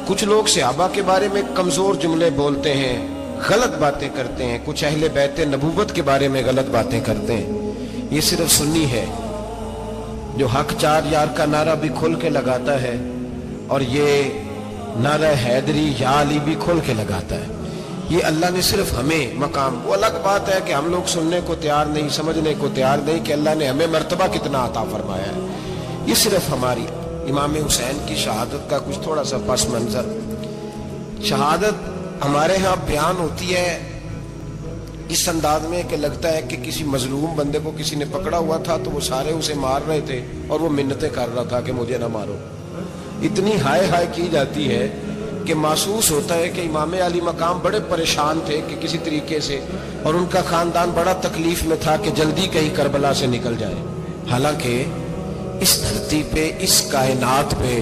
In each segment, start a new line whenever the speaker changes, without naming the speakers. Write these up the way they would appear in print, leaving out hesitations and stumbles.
कुछ लोग सहाबा के बारे में कमजोर जुमले बोलते हैं, गलत बातें करते हैं, कुछ अहले बैते नबूवत के बारे में गलत बातें करते हैं। ये सिर्फ सुन्नी है जो हक चार यार का नारा भी खोल के लगाता है और ये नारा हैदरी या अली भी खोल के लगाता है। ये अल्लाह ने सिर्फ हमें मकाम, वो अलग बात है कि हम लोग सुनने को तैयार नहीं, समझने को तैयार नहीं कि अल्लाह ने हमें मर्तबा कितना अता फरमाया है। ये सिर्फ हमारी इमाम हुसैन की शहादत का कुछ थोड़ा सा पस मंजर। शहादत हमारे यहाँ बयान होती है इस अंदाज में कि लगता है कि किसी मजलूम बंदे को किसी ने पकड़ा हुआ था तो वो सारे उसे मार रहे थे और वो मिन्नतें कर रहा था कि मुझे ना मारो। इतनी हाय हाय की जाती है कि महसूस होता है कि इमाम अली मकाम बड़े परेशान थे कि किसी तरीके से, और उनका खानदान बड़ा तकलीफ में था कि जल्दी कहीं करबला से निकल जाए। हालांकि इस धरती पे, इस कायनात पे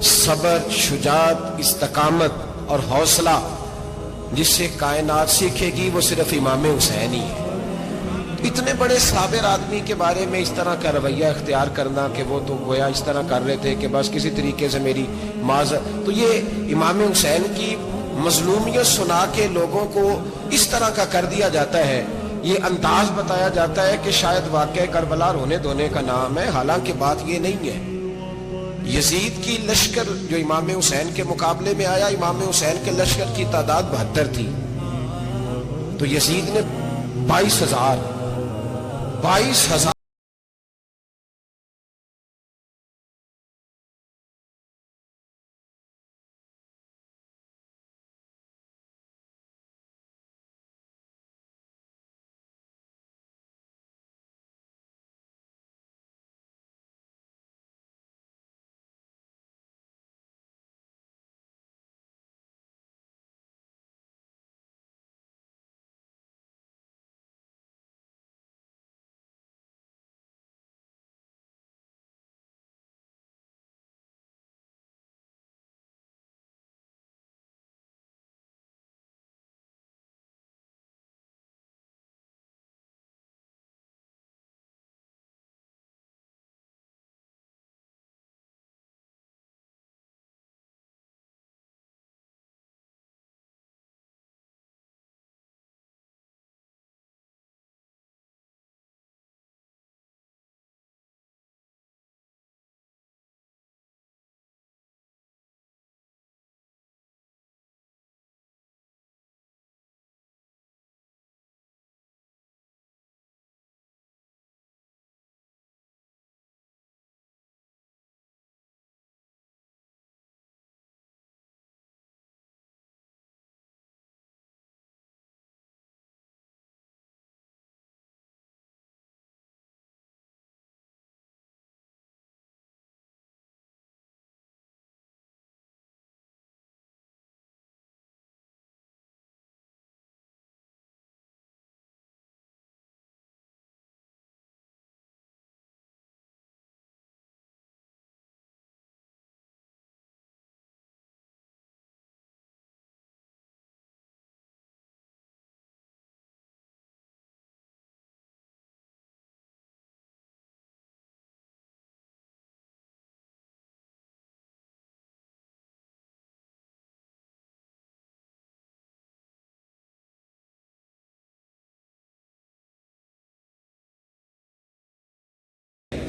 सबर, शुजात, इस्तकामत और हौसला जिससे कायनात सीखेगी वो सिर्फ इमाम हुसैन ही है। इतने बड़े साबिर आदमी के बारे में इस तरह का रवैया इख्तियार करना कि वो तो गोया इस तरह कर रहे थे कि बस किसी तरीके से मेरी माजर, तो ये इमाम हुसैन की मजलूमियत सुना के लोगों को इस तरह का कर दिया जाता है। ये अंदाज बताया जाता है कि शायद वाकई करबला रोने धोने का नाम है, हालांकि बात ये नहीं है। यजीद की लश्कर जो इमाम हुसैन के मुकाबले में आया, इमाम हुसैन के लश्कर की तादाद 72 थी, तो यजीद ने 22,000वो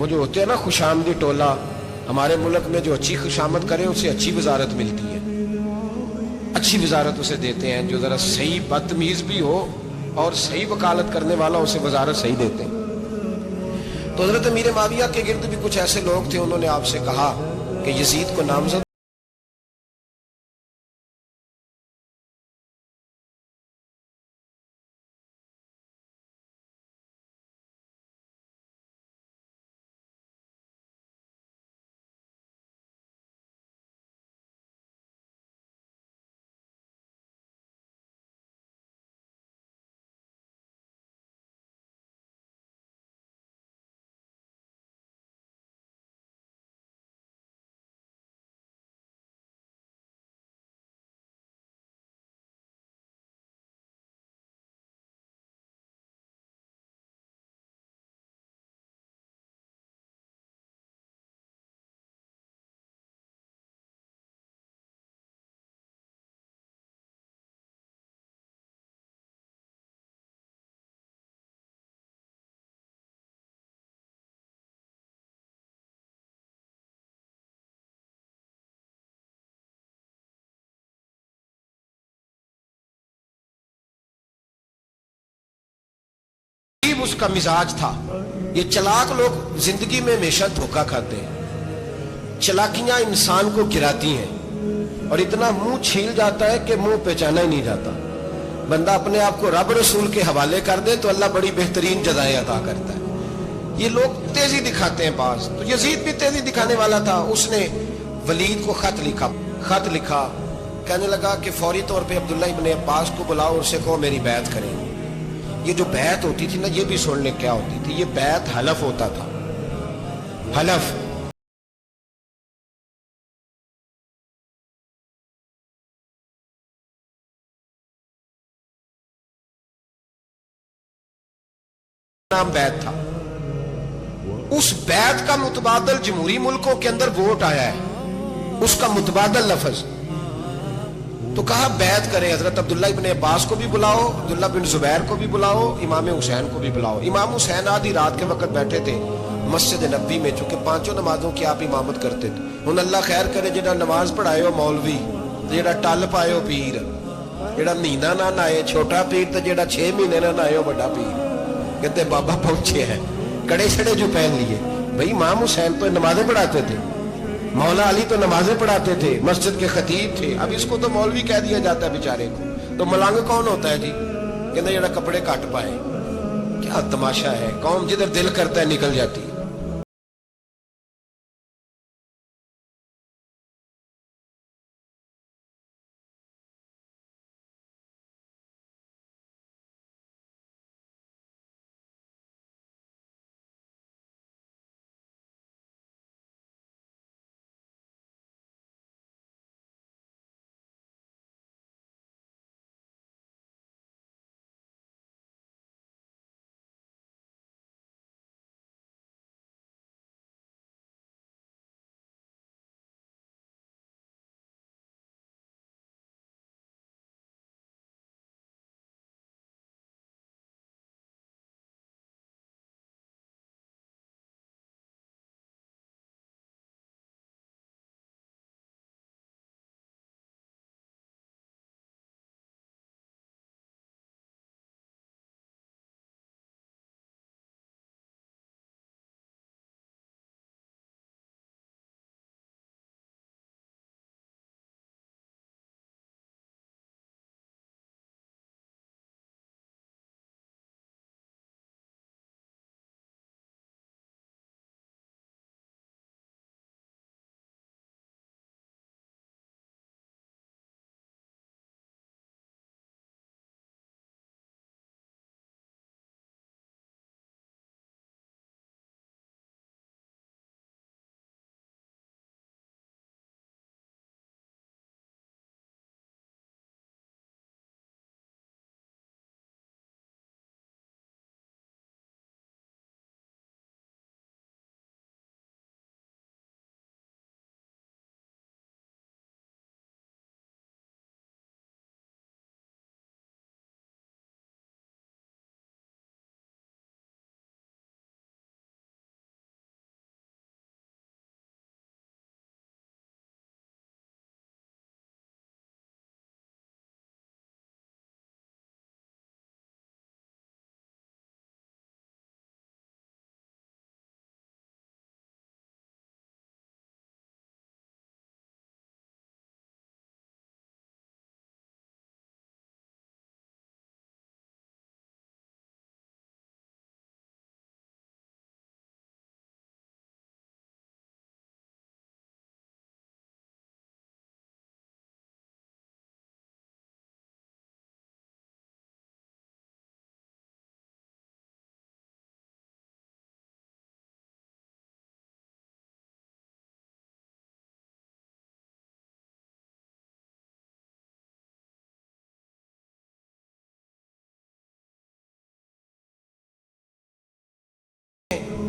जो होते हैं ना खुशामदी टोला, हमारे मुल्क में जो अच्छी खुशामद करे उसे अच्छी वजारत मिलती है, अच्छी वजारत उसे देते हैं। जो जरा सही बदतमीज भी हो और सही वकालत करने वाला उसे वजारत सही देते हैं। तो हजरत अमीर माविया के गिर्द भी कुछ ऐसे लोग थे, उन्होंने आपसे कहा कि यजीद को नामजद उसका मिजाज था। ये चलाक लोग जिंदगी में हमेशा धोखा खाते हैं। चलाकियां इंसान को गिराती हैं और इतना मुंह छील जाता है कि मुंह पहचाना ही नहीं जाता। बंदा अपने आप को रब रसूल के हवाले कर दे तो अल्लाह बड़ी बेहतरीन जजाएं अता करता है। ये लोग तेजी दिखाते हैं पास, तो यजीद भी तेजी दिखाने वाला था। उसने वलीद को खत लिखा, कहने लगा कि फौरी तौर पे अब्दुल्ला इब्न अब्बास को बुलाओ, उससे कहो मेरी बैत करें। ये जो बैत होती थी ना, ये भी सुन ले क्या होती थी। ये बैत हलफ होता था, हलफ। नाम बैत था। उस बैत का मुतबादल जमहूरी मुल्कों के अंदर वोट आया है, उसका मुतबादल लफ्ज। तो कहा बैत करें, हजरत अब्दुल्ला इब्न अब्बास को भी बुलाओ, अब्दुल्ला बिन जुबैर को भी बुलाओ, इमाम हुसैन को भी बुलाओ। इमाम हुसैन आधी रात के वक्त बैठे थे मस्जिद नबी में, चूंकि पांचों नमाजों की आप इमामत करते थे। हुन अल्लाह खैर करे, जेड़ा नमाज पढ़ाए हो मौलवी, जेड़ा टल पाए हो पीर, जेड़ा महीना ना नहाए छोटा पीर, तो जेड़ा 6 महीने ना नहाए हो बड़ा पीर। कहते बाबा पहुंचे हैं, कड़े छड़े जो पहन लिए। भाई इमाम हुसैन तो नमाजें पढ़ाते थे, मौला अली तो नमाजें पढ़ाते थे, मस्जिद के खतीब थे। अब इसको तो मौलवी कह दिया जाता है बेचारे को। तो मलंग कौन होता है जी? कहते जरा कपड़े काट पाए। क्या तमाशा है, कौम जिधर दिल करता है निकल जाती है।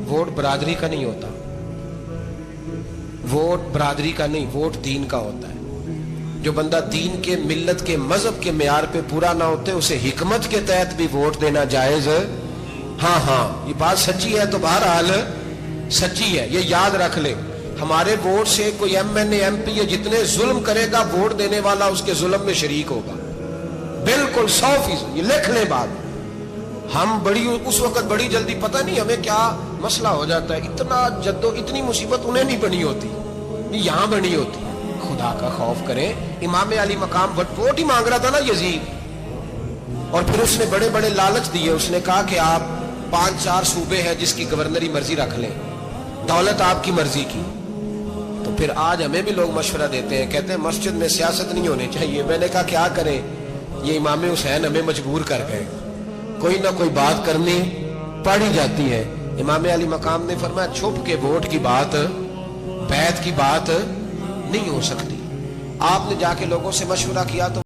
वोट बरादरी का नहीं होता, वोट बरादरी का नहीं, वोट दीन का होता है। जो बंदा दीन के, मिल्लत के, मजहब के मेयार पे पूरा ना होते, उसे हिकमत के तहत भी वोट देना जायज। हाँ हाँ, ये बात सच्ची है तो बहरहाल सच्ची है, ये याद रख ले। हमारे वोट से कोई MNA MP या जितने जुल्म करेगा, वोट देने वाला उसके जुल्म में शरीक होगा, बिल्कुल 100%। ये लिख ले बात। हम बड़ी उस वक्त बड़ी जल्दी, पता नहीं हमें क्या मसला हो जाता है, इतना जद्दो इतनी मुसीबत उन्हें नहीं बनी होती, यहां बनी होती। खुदा का खौफ करें। इमाम अली मकाम वोट ही मांग रहा था ना यजीद, और फिर उसने बड़े बड़े लालच दिए। उसने कहा कि आप 5-4 सूबे हैं जिसकी गवर्नरी मर्जी रख लें, दौलत आपकी मर्जी की। तो फिर आज हमें भी लोग मशवरा देते हैं, कहते हैं मस्जिद में सियासत नहीं होनी चाहिए। मैंने कहा क्या करें, ये इमाम हुसैन हमें मजबूर कर गए, कोई ना कोई बात करनी पड़ ही जाती है। इमाम अली मकाम ने फरमाया छुप के वोट की बात, बैत की बात नहीं हो सकती। आपने जाके लोगों से मशवरा किया तो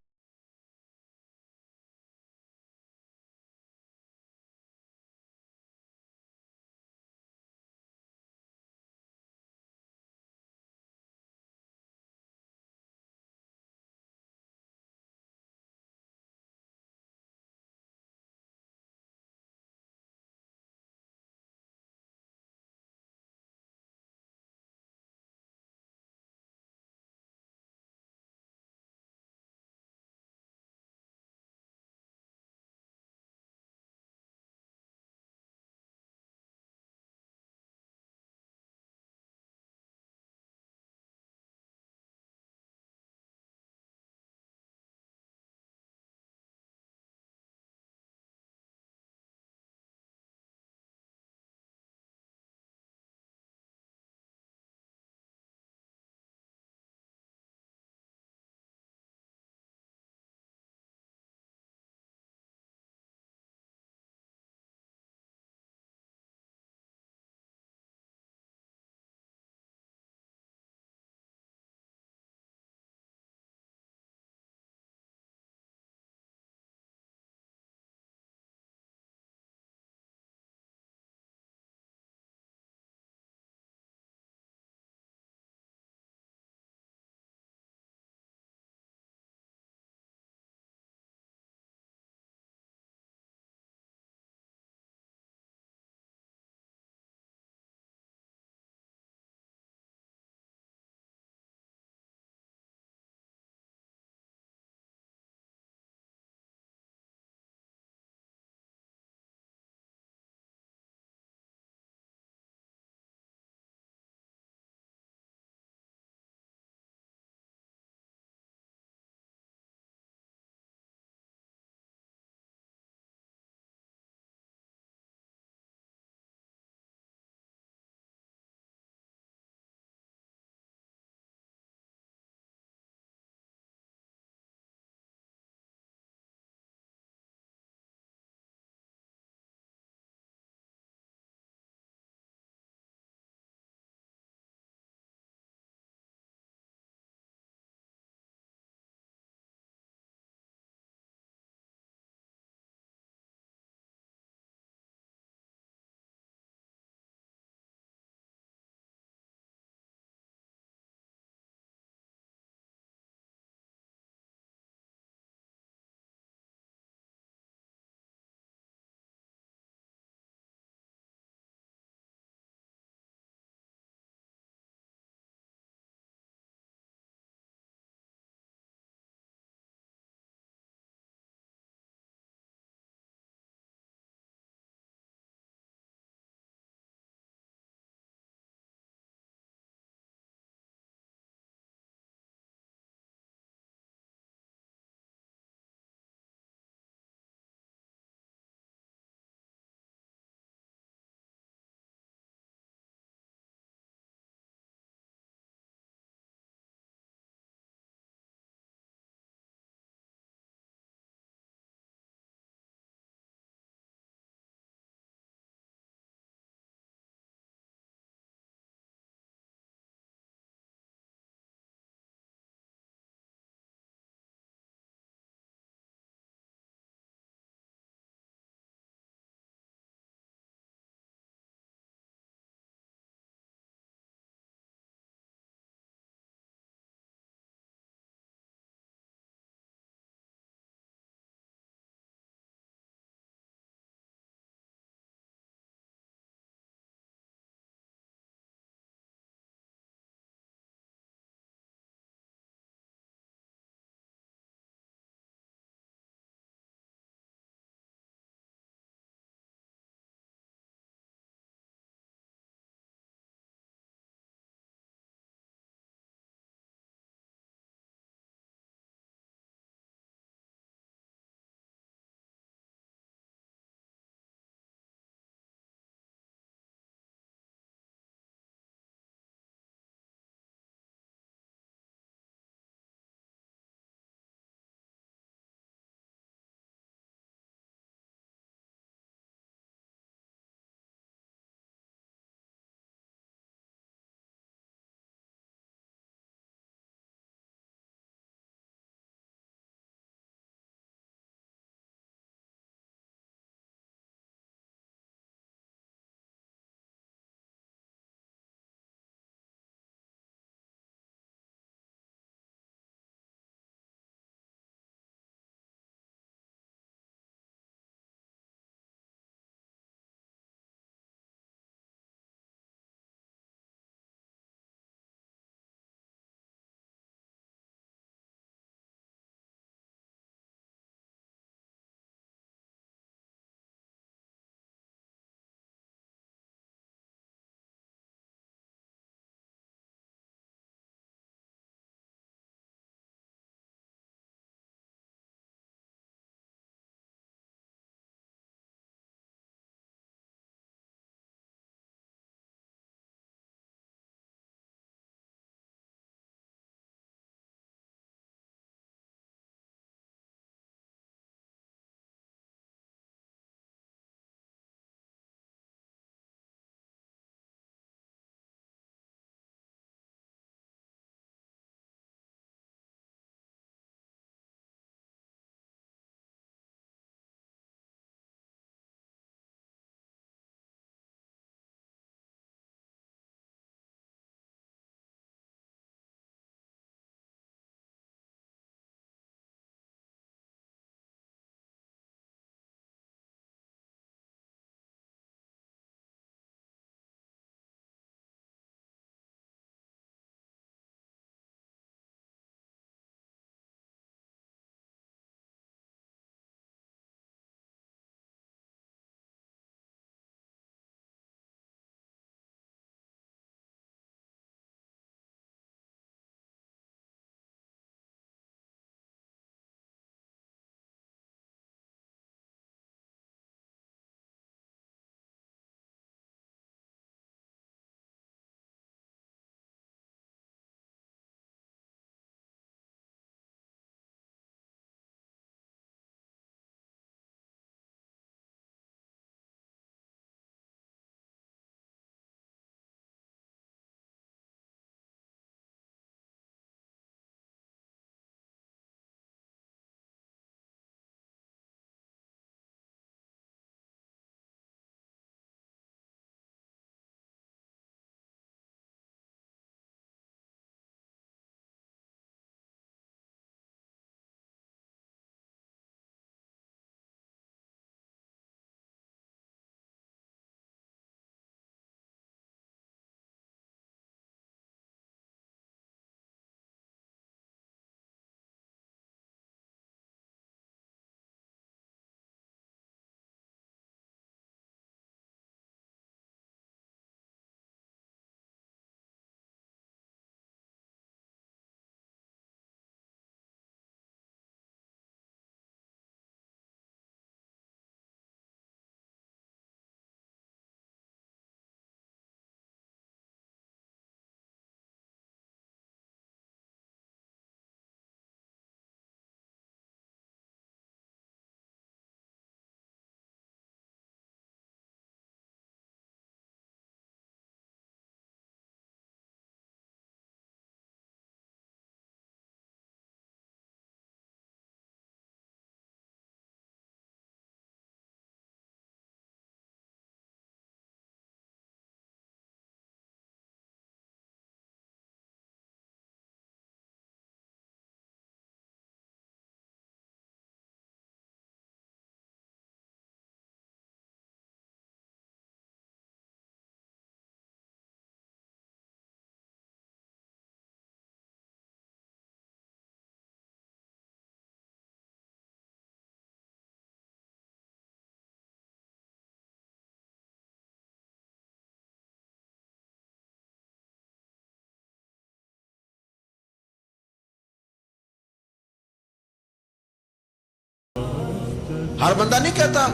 हर बंदा नहीं कहता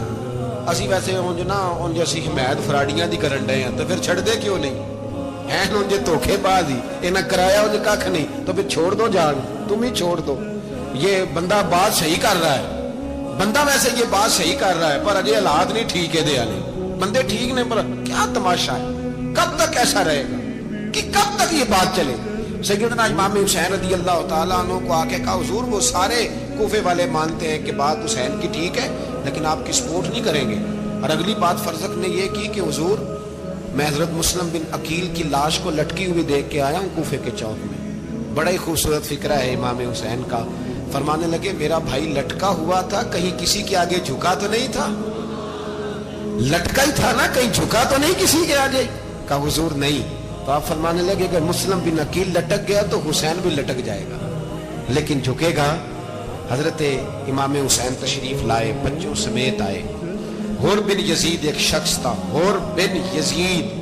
ਅਸੀਂ ਵੈਸੇ ਉਂਝ ਨਾ ਉਂਝ ਅਸੀਂ ਹਮਾਇਤ ਫਰਾੜੀਆਂ ਦੀ ਕਰਨ ਡਏ ਆ ਤਾਂ ਫਿਰ ਛੱਡਦੇ ਕਿਉਂ नहीं हैं ਉਂਝ ਧੋਖੇਬਾਜ਼ ही इन्हें कराया ਉਂਝ ਕੱਖ नहीं तो फिर छोड़ दो जान तुम ही छोड़ दो ये बंदा बात सही कर रहा है बंदा वैसे ये बात सही कर रहा है पर अजय हालात नहीं ठीक है दे बंदे ठीक ने पर क्या तमाशा है कब तक ऐसा रहेगा कि कब तक ये बात चले सैयदना इमाम हुसैन रज़ी अल्लाह तआला अन्हु को आके कहा हुजूर वो सारे कूफे वाले मानते हैं कि बात हुसैन की ठीक है लेकिन आपकी सपोर्ट नहीं करेंगे और अगली बात फरजक ने यह की कि हुजूर मैं हजरत मुस्लिम बिन अकील की लाश को लटकी हुई देख के आया हूँ कूफे के चौक में बड़ा ही खूबसूरत फिक्रा है इमाम हुसैन का फरमाने लगे मेरा भाई लटका हुआ था कहीं किसी के आगे झुका तो नहीं था लटका ही था ना कहीं झुका तो नहीं किसी के आगे का हुजूर नहीं तो आप फरमाने लगे अगर मुस्लिम बिन अकील लटक गया तो हुसैन भी लटक जाएगा लेकिन झुकेगा हजरत इमाम हुसैन तशरीफ लाए बच्चों समेत आए हुर बिन यजीद एक शख्स था हुर बिन यजीद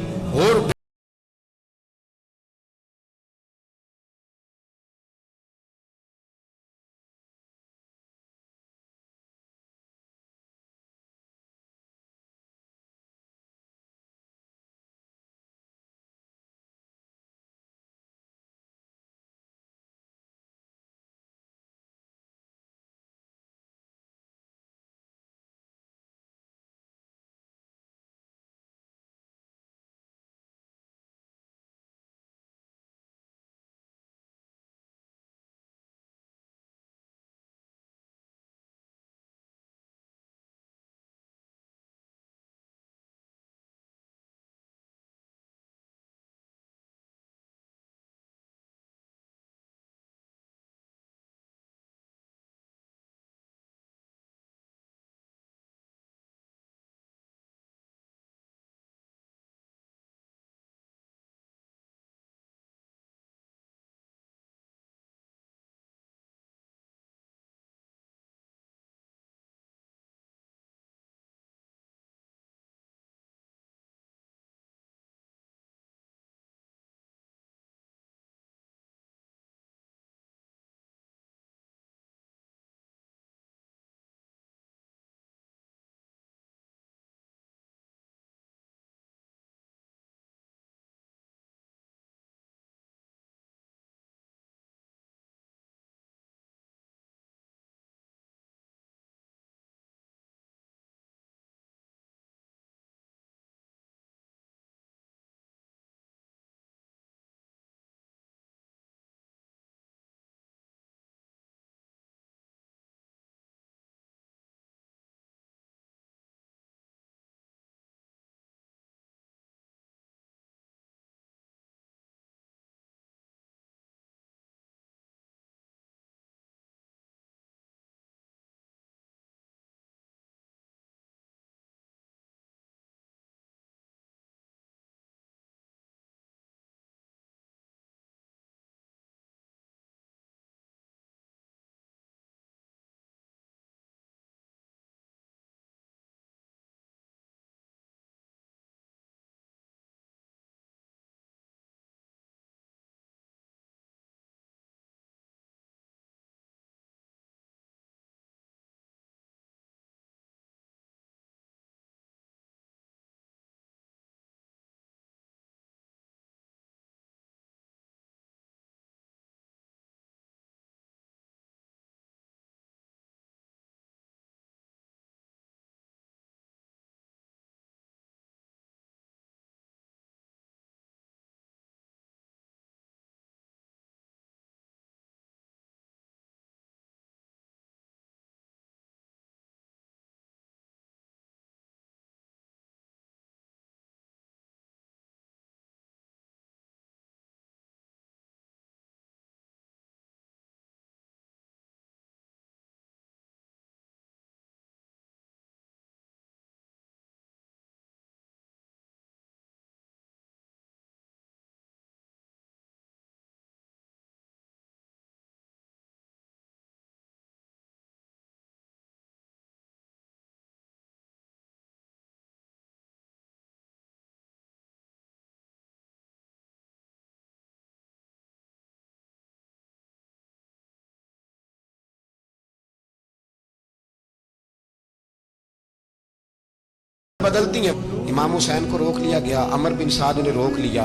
बदलती हैं। इमाम हुसैन को रोक लिया गया, अमर बिन साद ने रोक लिया।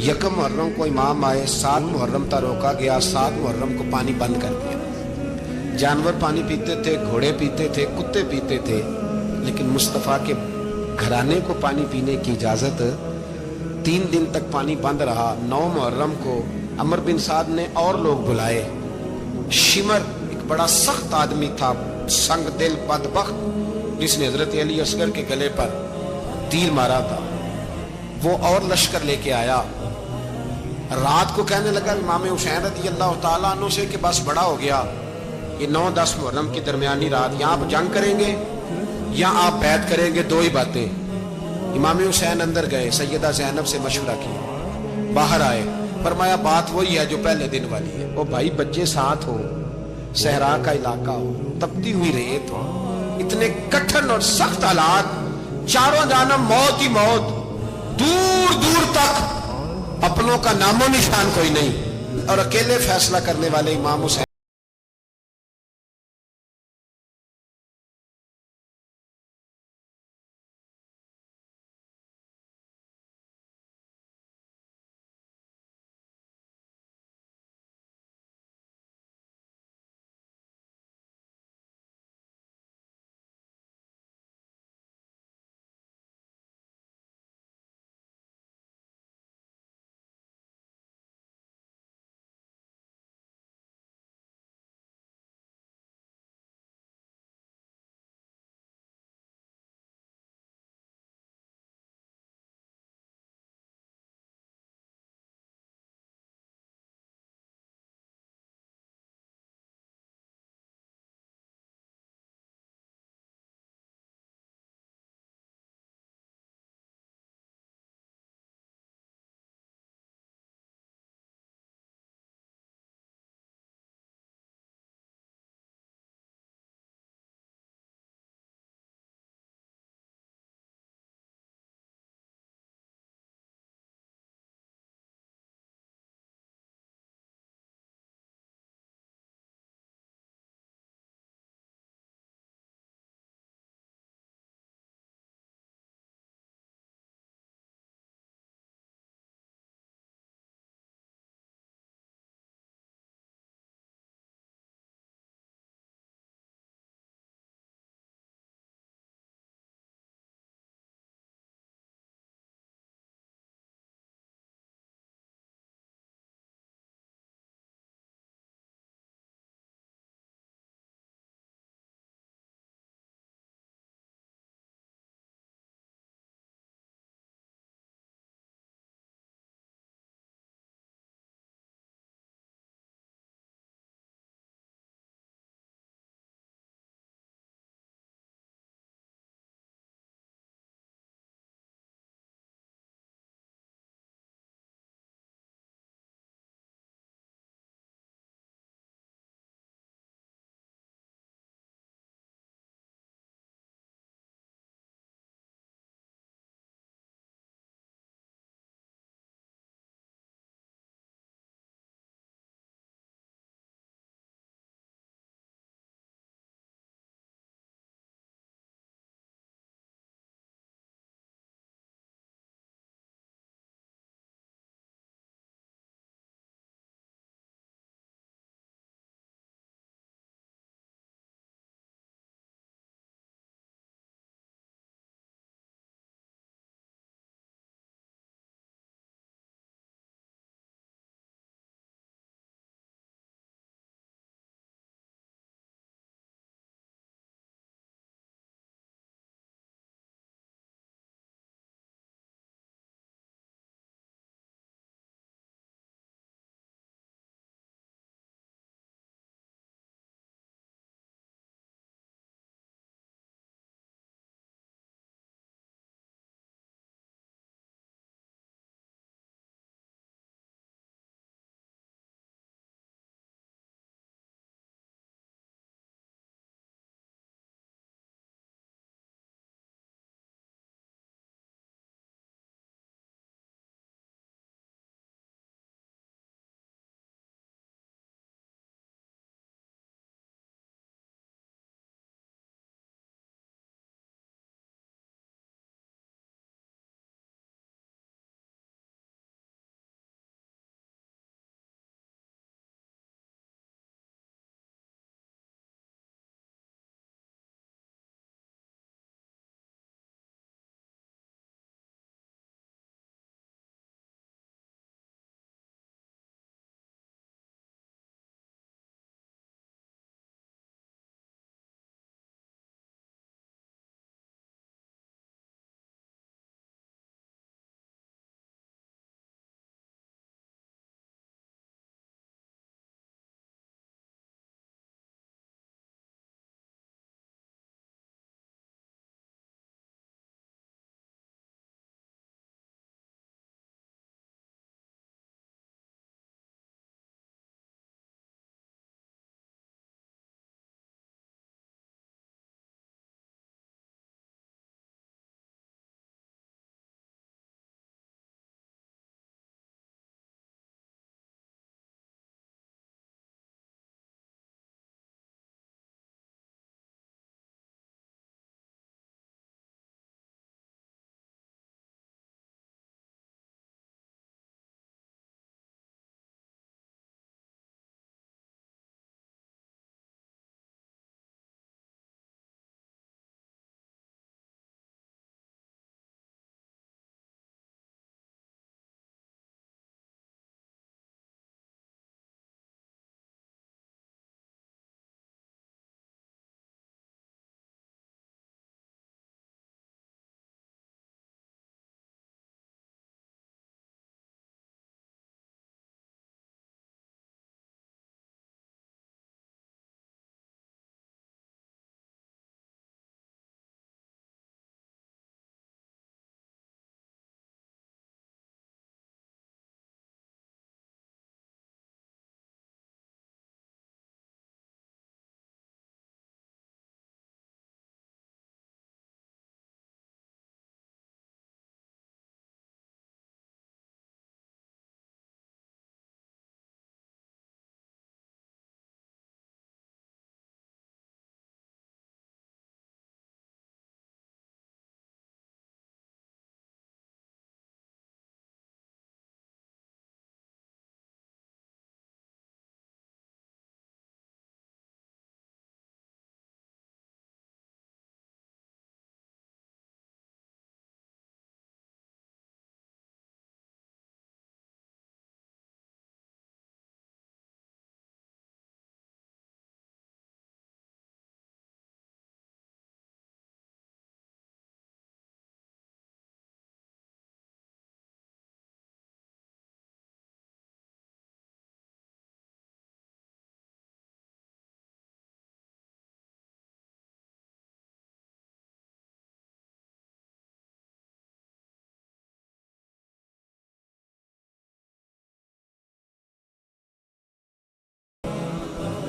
यकम मुहर्रम को इमाम आए, 7 मुहर्रम तक रोका गया, 7 मुहर्रम को पानी बंद कर दिया। जानवर पानी पीते थे, घोड़े पीते थे, कुत्ते पीते थे, लेकिन मुस्तफ़ा के घराने को पानी पीने की इजाजत। 3 दिन तक पानी बंद रहा। 9 मुहर्रम को अमर बिन साद ने और लोग बुलाए। शिमर एक बड़ा सख्त आदमी था, संग दिल बदबख्त, जिसने हजरत अली असगर के गले पर तीर मारा था, वो और लश्कर लेके आया। रात को कहने लगा इमाम हुसैन रज़ी अल्लाह तआला अन्हु से कि बस बड़ा हो गया, ये 9-10 मुहर्रम की दरमियानी रात, या आप जंग करेंगे या आप बैत करेंगे, 2 ही बातें। इमाम हुसैन अंदर गए, सैयदा ज़ैनब से मशवरा किया, बाहर आए, फरमाया बात वही है जो पहले दिन वाली है। ओ भाई, बच्चे साथ हो, सहरा का इलाका हो, तपती हुई रेत हो, इतने कठिन और सख्त हालात, चारों जानब मौत ही मौत, दूर दूर तक अपनों का नामो निशान कोई नहीं, और अकेले फैसला करने वाले इमाम हुसैन।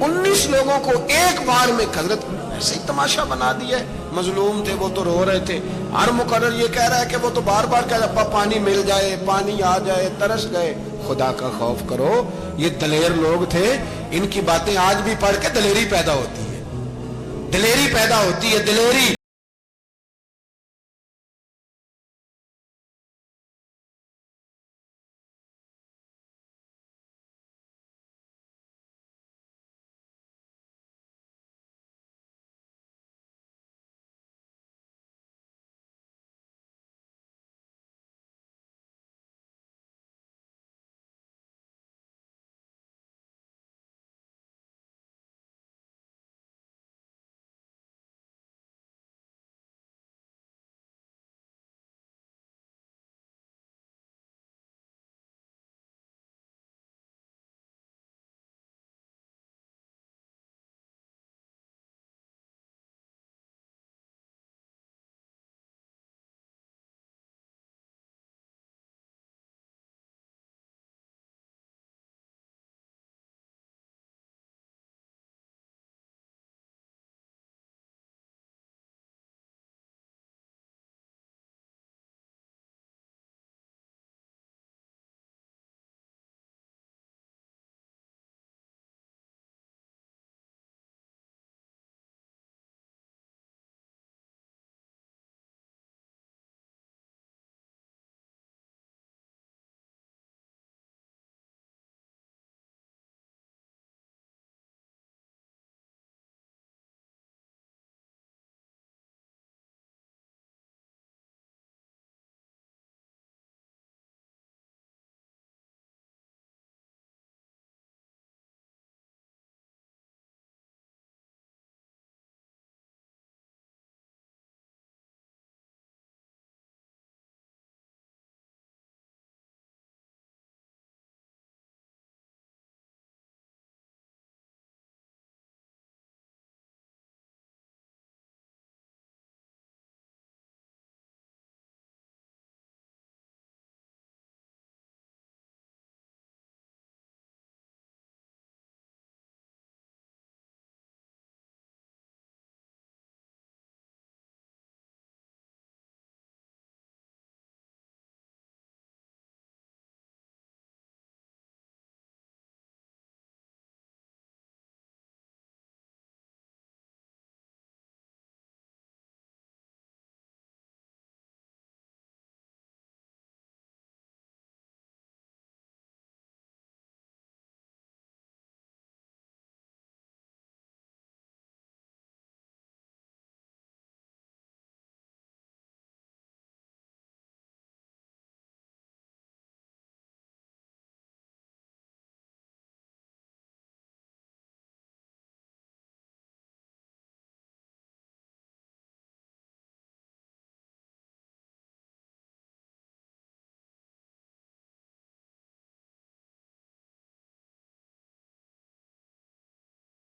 19 लोगों को एक बार में हजरत ऐसे ही तमाशा बना दिया। मजलूम थे वो तो रो रहे थे, हर मुकर्रर ये कह रहा है कि वो तो बार बार कह रहा पानी मिल जाए, पानी आ जाए, तरस गए। खुदा का खौफ करो, ये दलेर लोग थे, इनकी बातें आज भी पढ़ के दलेरी पैदा होती है, दिलेरी पैदा होती है, दिलेरी।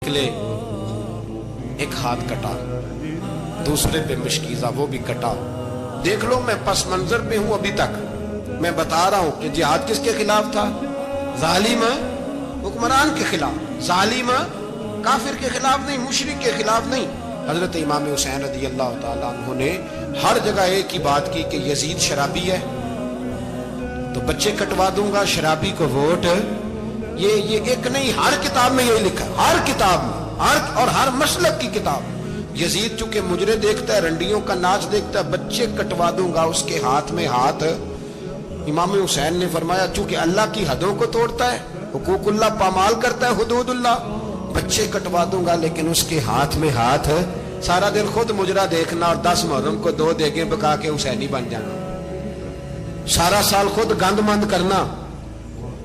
निकले, एक हाथ कटा, दूसरे पे मुश्किजा, वो भी कटा। देख लो मैं पस मंजर पे हूं अभी तक, मैं बता रहा हूं कि जिहाद किसके खिलाफ था? जालिम हुक्मरान के खिलाफ, जालिम काफिर के खिलाफ नहीं, मुशरिक के खिलाफ नहीं। हजरत इमाम हुसैन रज़ी अल्लाह तआला अन्हु ने हर जगह एक ही बात की कि यजीद शराबी है तो बच्चे कटवा दूंगा, शराबी को वोट। ये एक नहीं, हर किताब में यही लिखा, हर किताब में, और हर मसलक की किताब। यजीद चूंकि मुजरे देखता है, रंडियों का नाच देखता है, बच्चे कटवा दूंगा, उसके हाथ में हाथ। इमाम हुसैन ने फरमाया चूंकि अल्लाह की हदों को तोड़ता है, हुकूकुल्लाह पामाल करता है, हुदूदुल्लाह, बच्चे कटवा दूंगा लेकिन उसके हाथ में हाथ। सारा दिन खुद मुजरा देखना और 10 मुहर्रम को 2 देगे पका के हुसैनी बन जाना, सारा साल खुद गंदमंद करना,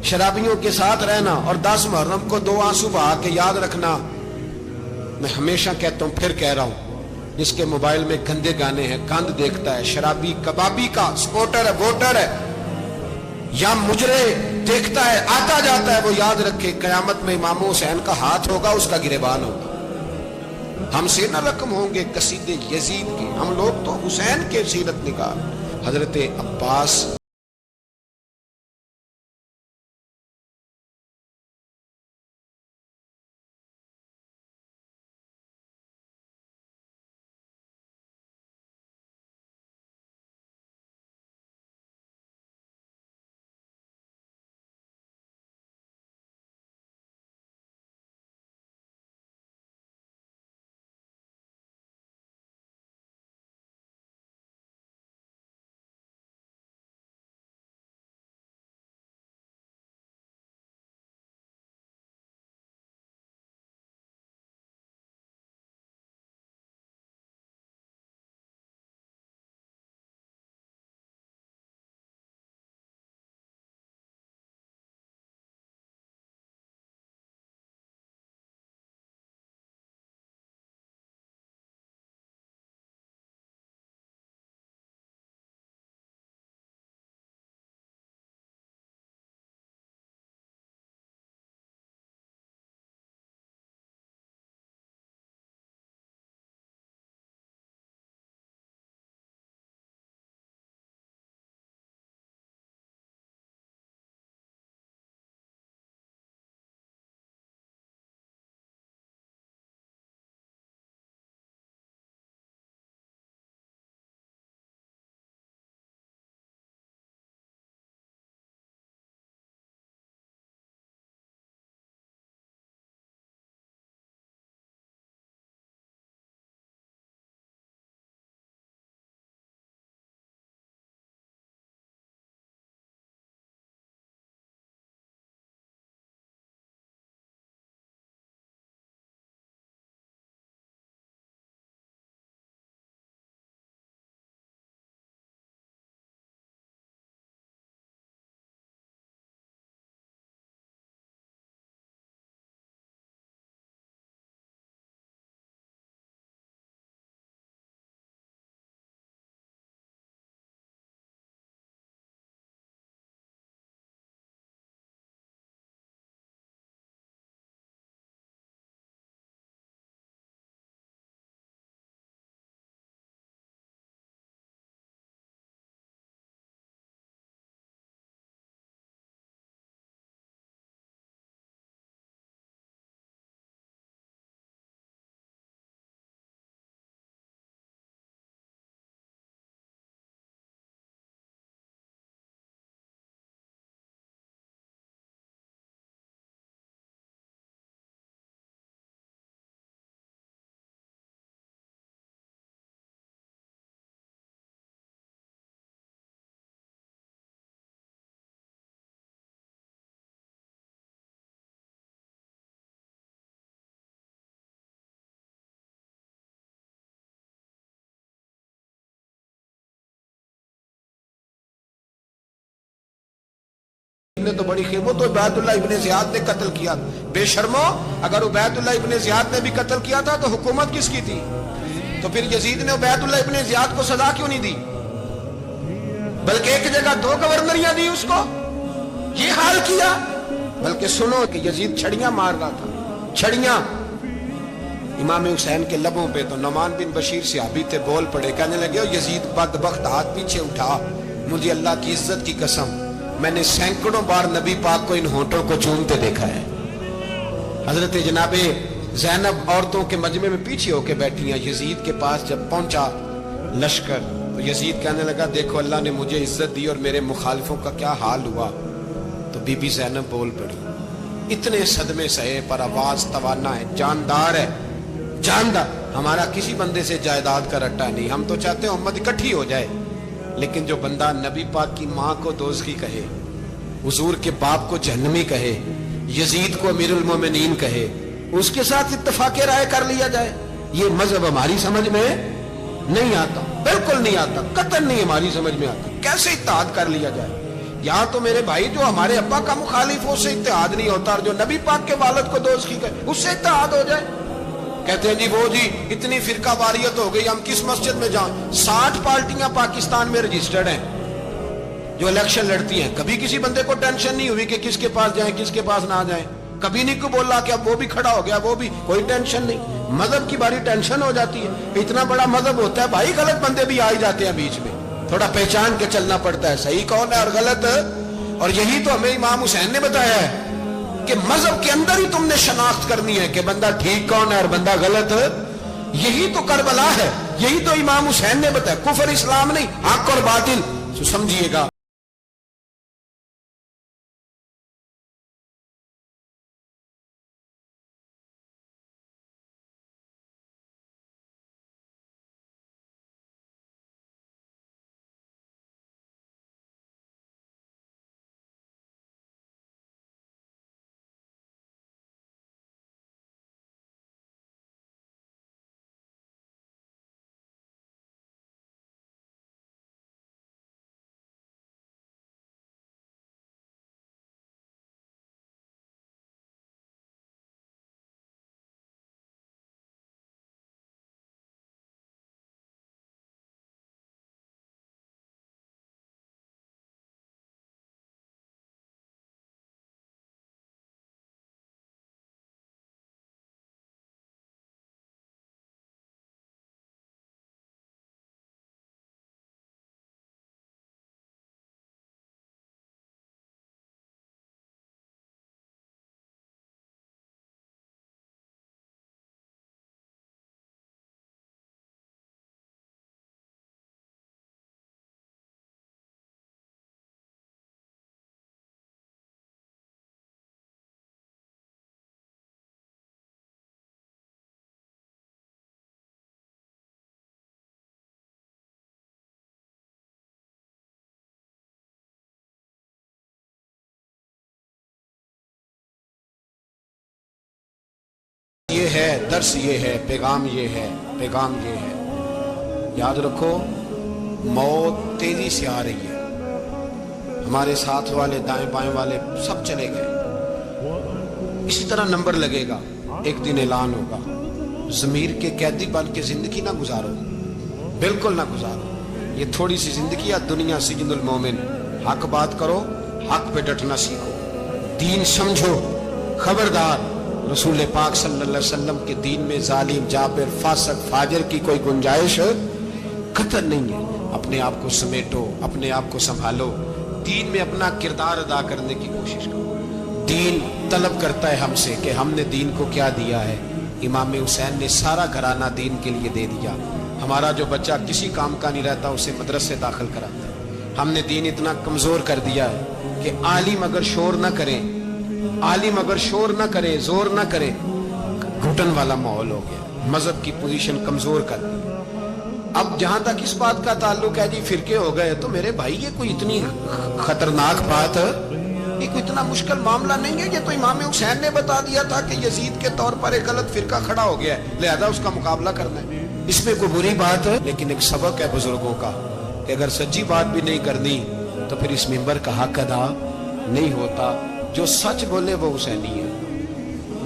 शराबियों के साथ रहना और 10 मुहर्रम को 2 आंसू बहा के याद रखना। मैं हमेशा कहता हूं, फिर कह रहा हूं, जिसके मोबाइल में गंदे गाने हैं, गंद देखता है, शराबी कबाबी का सपोर्टर है, वोटर है, या मुजरे देखता है, आता जाता है, वो याद रखे कयामत में इमाम हुसैन का हाथ होगा, उसका गिरेबान होगा। हमसे न रकम होंगे कसीदे यजीद के, हम लोग तो हुसैन के सीरत निगार। हजरत अब्बास ने तो बड़ी वो तो उबैदुल्लाह इब्ने ज़ियाद ने कत्ल किया। बेशर्मो, अगर उबैदुल्लाह इब्ने ज़ियाद ने भी कत्ल किया था तो हुकूमत किसकी थी? तो फिर यजीद ने उबैदुल्लाह इब्ने ज़ियाद को सजा क्यों नहीं दी, बल्कि एक जगह 2 गवर्नरियां दी उसको? ये हाल किया। बल्कि सुनो कि यजीद छड़ियां मार रहा था, छड़ियां। इमाम हुसैन के लबों पे तो नुमान बिन बशीर सहाबी थे, बोल पड़े, कहने लगे, यजीद बदबख्त, हाथ पीछे उठा, मुझे अल्लाह की इज्जत की कसम, मैंने सैकड़ों बार नबी पाक को इन होठों को चूमते देखा है। हजरत जनाबे ज़ैनब औरतों के मजमे में पीछे होके बैठी हैं। यजीद के पास जब पहुंचा लश्कर तो यजीद कहने लगा, देखो अल्लाह ने मुझे इज्जत दी और मेरे मुखालिफों का क्या हाल हुआ। तो बीबी ज़ैनब बोल पड़ी, इतने सदमे सहे पर आवाज तवाना है, जानदार है, जानदार। हमारा किसी बंदे से जायदाद का रट्टा नहीं, हम तो चाहते हैं उम्मत इकट्ठी हो जाए, लेकिन जो बंदा नबी पाक की माँ को दोज़खी कहे, हुजूर के बाप को जहन्नमी कहे, यजीद को अमीरुल मोमिनीन कहे, उसके साथ इत्तफाक राय कर लिया जाए, ये मजहब हमारी समझ में नहीं आता, बिल्कुल नहीं आता, कतई नहीं हमारी समझ में आता। कैसे इत्तेहाद कर लिया जाए? यहाँ तो मेरे भाई जो हमारे अब्बा का मुखालिफ हो उससे इत्तेहाद नहीं होता, और जो नबी पाक के वालिद को दोज़खी कहे उससे इत्तेहाद हो जाए। कहते हैं जी वो जी इतनी फिरका वारियत हो गई, हम किस मस्जिद में जाएं? 60 पार्टियां पाकिस्तान में रजिस्टर्ड हैं जो इलेक्शन लड़ती हैं। कभी किसी बंदे को टेंशन नहीं हुई कि किसके पास जाएं किसके पास ना जाएं, कभी नहीं को बोला कि अब वो भी खड़ा हो गया, वो भी, कोई टेंशन नहीं। मजहब की बारी टेंशन हो जाती है। इतना बड़ा मजहब होता है भाई, गलत बंदे भी आ ही जाते हैं बीच में, थोड़ा पहचान के चलना पड़ता है सही कौन है और गलत। और यही तो हमें इमाम हुसैन ने बताया है कि मजहब के अंदर ही तुमने शनाख्त करनी है कि बंदा ठीक कौन है और बंदा गलत। यही तो करबला है, यही तो इमाम हुसैन ने बताया, कुफर इस्लाम नहीं, हक और बातिल। तो समझिएगा। ये है दर्स, ये है पैगाम, ये है पैगाम, ये है। याद रखो मौत तेजी से आ रही है, हमारे साथ वाले दाएं बाएं वाले सब चले गए। इसी तरह नंबर लगेगा, एक दिन ऐलान होगा, ज़मीर के कैदी बन के जिंदगी ना गुजारो, बिल्कुल ना गुजारो। ये थोड़ी सी जिंदगी है दुनिया सिजनुल मोमिन। हक बात करो, हक पे डटना सीखो, दीन समझो, खबरदार रसूल पाक सल्लल्लाहु अलैहि वसल्लम के दीन में जालिम, जाबिर, फासिक, फाजिर की कोई गुंजाइश कतई नहीं है। अपने आप को समेटो, अपने आप को संभालो, दीन में अपना किरदार अदा करने की कोशिश करो। दीन तलब करता है हमसे कि हमने दीन को क्या दिया है। इमाम हुसैन ने सारा घराना दीन के लिए दे दिया। हमारा जो बच्चा किसी काम का नहीं रहता उसे मदरसे दाखिल कराते हैं। हमने दीन इतना कमजोर कर दिया है कि आलिम अगर शोर न करें, आलिम अगर शोर न करे, जोर न करे, घुटन वाला माहौल हो गया, मजहब की पोजीशन कमजोर कर दी। अब जहां तक इस बात का ताल्लुक है जी फिरके हो गए, तो मेरे भाई ये कोई इतनी खतरनाक बात है, ये कोई इतना मुश्किल मामला नहीं है। ये तो इमाम हुसैन ने बता दिया था कि यजीद के तौर पर एक गलत फिरका खड़ा हो गया है, लिहाजा उसका मुकाबला करना है। इसमें कोई बुरी बात है, लेकिन एक सबक है बुजुर्गों का कि अगर सच्ची बात भी नहीं करनी तो फिर इस मिंबर का हक अदा नहीं होता। जो सच बोले वो हुसैनी है,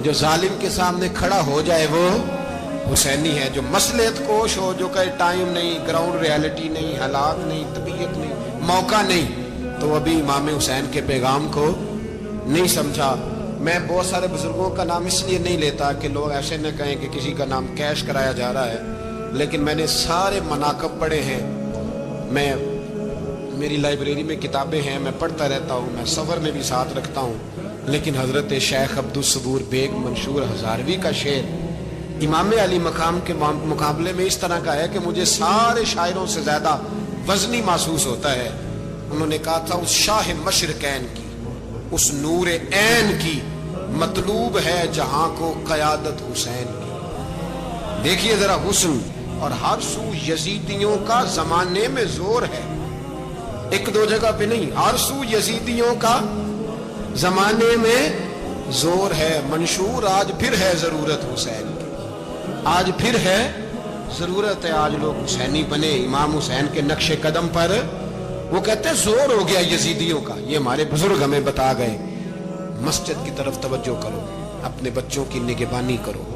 जो जालिम के सामने खड़ा हो जाए वो हुसैनी है। जो मसलहत कोश हो, जो कहे टाइम नहीं, ग्राउंड रियलिटी नहीं, हालात नहीं, तबीयत नहीं, मौका नहीं, तो अभी इमाम हुसैन के पैगाम को नहीं समझा। मैं बहुत सारे बुजुर्गों का नाम इसलिए नहीं लेता कि लोग ऐसे न कहें कि किसी का नाम कैश कराया जा रहा है, लेकिन मैंने सारे मनाकब पढ़े हैं। मेरी लाइब्रेरी में किताबें हैं, मैं पढ़ता रहता हूँ, मैं सफ़र में भी साथ रखता हूँ। लेकिन हज़रत शेख अब्दुल सबूर बेग मंशूर हज़ारवी का शेर इमाम अली मकाम के मुकाबले में इस तरह का है कि मुझे सारे शायरों से ज़्यादा वजनी महसूस होता है। उन्होंने कहा था, उस शाह मशरकैन की, उस नूर ऐन की मतलूब है जहां को क़यादत हुसैन की। देखिए जरा हुस्न, और हर सू यजीदियों का जमाने में जोर है। एक दो जगह पे नहीं, हर सू यजीदियों का जमाने में जोर है। मंशूर आज फिर है जरूरत हुसैन की, आज फिर है जरूरत है। आज लोग हुसैनी बने, इमाम हुसैन के नक्शे कदम पर। वो कहते हैं जोर हो गया यजीदियों का। ये हमारे बुजुर्ग हमें बता गए। मस्जिद की तरफ तवज्जो करो, अपने बच्चों की निगहबानी करो।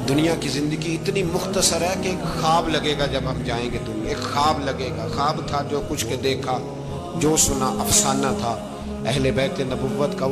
दुनिया की जिंदगी इतनी मुख्तसर है कि एक ख्वाब लगेगा जब हम जाएंगे दुनिया, एक ख्वाब लगेगा। ख्वाब था जो कुछ के देखा, जो सुना अफसाना था अहले बैत नबुव्वत का।